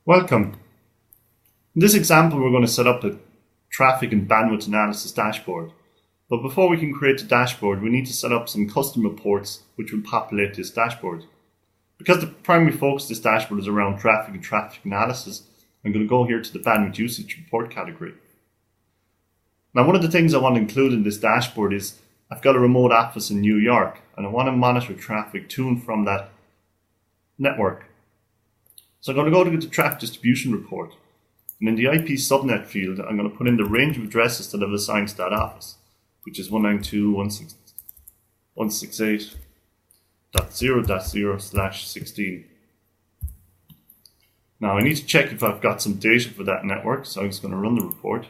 Welcome. In this example, we're going to set up a traffic and bandwidth analysis dashboard. But before we can create the dashboard, we need to set up some custom reports which will populate this dashboard. Because the primary focus of this dashboard is around traffic and traffic analysis, I'm going to go here to the bandwidth usage report category. Now, one of the things I want to include in this dashboard is I've got a remote office in New York and I want to monitor traffic to and from that network. So I'm going to go to the traffic distribution report, and in the IP subnet field I'm going to put in the range of addresses that I've assigned to that office, which is 192.168.0.0/16. Now I need to check if I've got some data for that network, so I'm just going to run the report.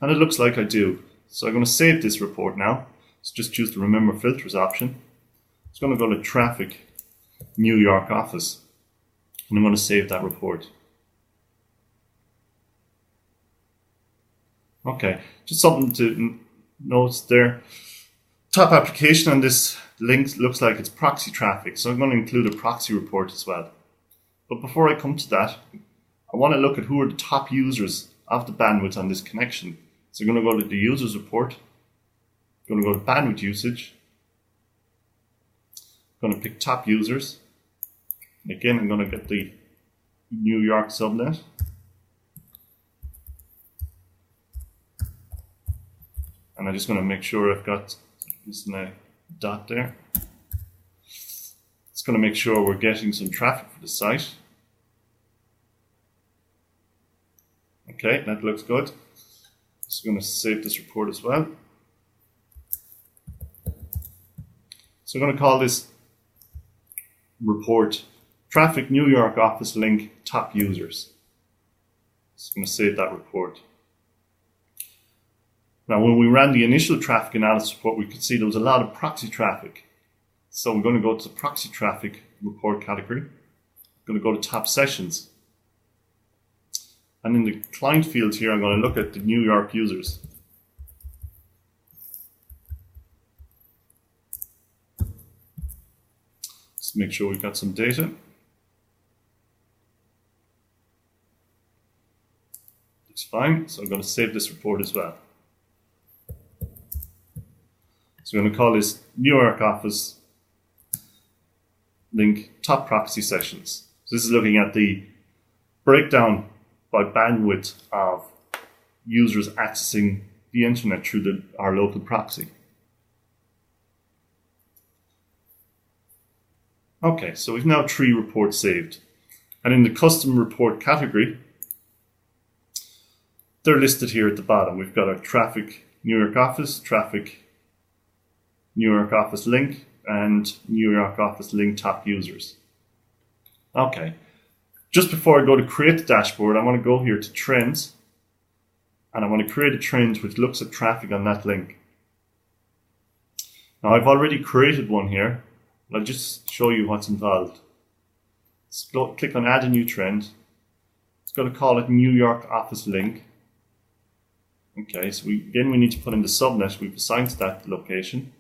And it looks like I do. So I'm going to save this report now. So just choose the Remember Filters option. It's going to go to Traffic New York Office. And I'm going to save that report. Okay, just something to note there. Top application on this link looks like it's Proxy Traffic, so I'm going to include a proxy report as well. But before I come to that, I want to look at who are the top users of the bandwidth on this connection. So I'm going to go to the users report. I'm going to go to bandwidth usage. I'm going to pick top users. Again, I'm going to get the New York subnet. And I'm just going to make sure I've got this dot there. It's going to make sure we're getting some traffic for the site. Okay, that looks good. So I'm going to save this report as well. So I'm going to call this report Traffic New York Office Link Top Users. So I'm going to save that report. Now, when we ran the initial traffic analysis report, we could see there was a lot of proxy traffic. So I'm going to go to the Proxy Traffic report category. I'm going to go to Top Sessions. And in the client field here, I'm going to look at the New York users. Just make sure we've got some data. Looks fine, so I'm going to save this report as well. So we're going to call this New York Office Link Top Proxy Sessions. So this is looking at the breakdown by bandwidth of users accessing the internet through our local proxy. Okay, so we've now 3 reports saved. And in the custom report category, they're listed here at the bottom. We've got our Traffic New York Office, Traffic New York Office Link, and New York Office Link Top Users. Okay, just before I go to create the dashboard, I want to go here to Trends, and I want to create a trend which looks at traffic on that link. Now I've already created one here. I'll just show you what's involved. Let's click on Add a New Trend. It's going to call it New York Office Link. Okay, so we need to put in the subnet we've assigned to that location.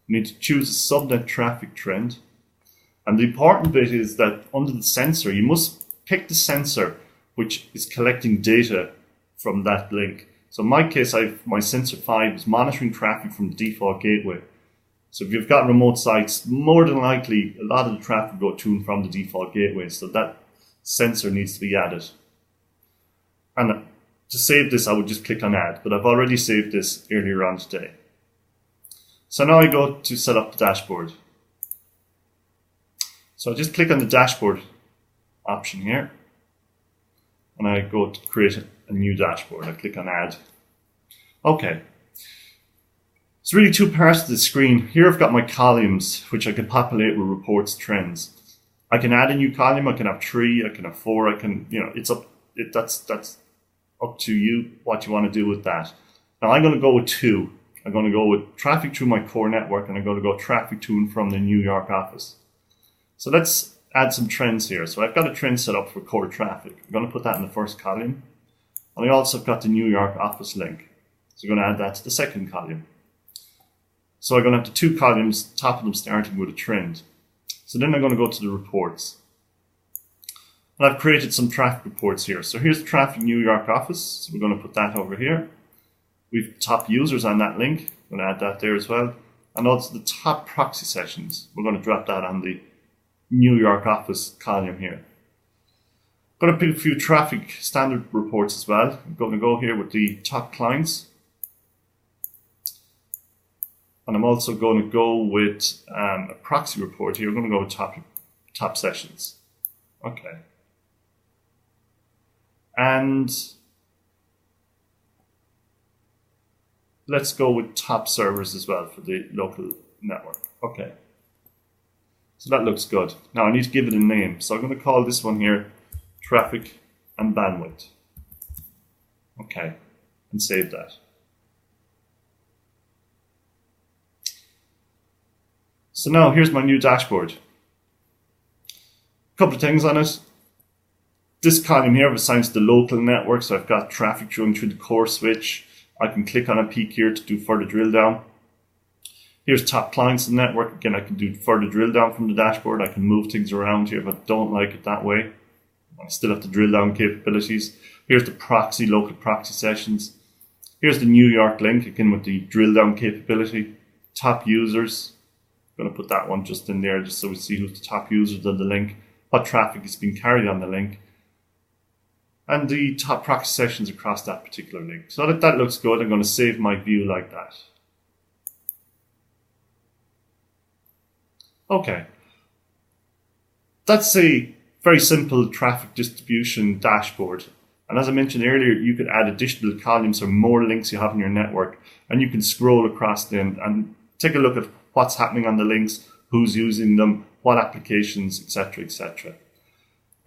We need to choose a subnet traffic trend. And the important bit is that under the sensor, you must pick the sensor which is collecting data from that link. So in my case, my sensor 5 is monitoring traffic from the default gateway. So if you've got remote sites, more than likely a lot of the traffic go to and from the default gateway. So that sensor needs to be added. And to save this, I would just click on Add, but I've already saved this earlier on today. So now I go to set up the dashboard. So I just click on the dashboard option here, and I go to create a new dashboard. I click on Add. Okay. It's really 2 parts to the screen. Here I've got my columns, which I can populate with reports, trends. I can add a new column. I can have 3. I can have 4. I can, that's up to you what you want to do with that. Now I'm going to go with 2. I'm going to go with traffic through my core network, and I'm going to go traffic to and from the New York office. So let's add some trends here. So I've got a trend set up for core traffic. I'm going to put that in the first column. And I also have got the New York office link. So I'm going to add that to the second column. So I'm going to have the 2 columns, top of them starting with a trend. So then I'm going to go to the reports. And I've created some traffic reports here. So here's the Traffic New York office. So we're going to put that over here. We've top users on that link. I'm going to add that there as well. And also the top proxy sessions. We're going to drop that on the New York office column here. I'm going to pick a few traffic standard reports as well. I'm going to go here with the top clients. And I'm also going to go with a proxy report here. I'm going to go with top sessions. Okay. And let's go with top servers as well for the local network. Okay. So that looks good. Now I need to give it a name. So I'm going to call this one here Traffic and Bandwidth. Okay. And save that. So now here's my new dashboard. A couple of things on it. This column here I've assigned to the local network, so I've got traffic going through the core switch. I can click on a peak here to do further drill down. Here's top clients in the network. Again, I can do further drill down from the dashboard. I can move things around here, but don't like it that way. I still have the drill down capabilities. Here's the proxy, local proxy sessions. Here's the New York link, again with the drill down capability. Top users. I'm going to put that one just in there just so we see who's the top users of the link, what traffic is being carried on the link, and the top proxy sessions across that particular link. So that looks good. I'm going to save my view like that. Okay. That's a very simple traffic distribution dashboard. And as I mentioned earlier, you could add additional columns or more links you have in your network, and you can scroll across them and take a look at what's happening on the links, who's using them, what applications, etc., etc.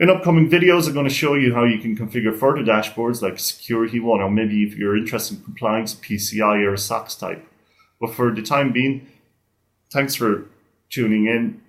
In upcoming videos, I'm going to show you how you can configure further dashboards like a security one, or maybe if you're interested in compliance, PCI or a SOX type. But for the time being, thanks for tuning in.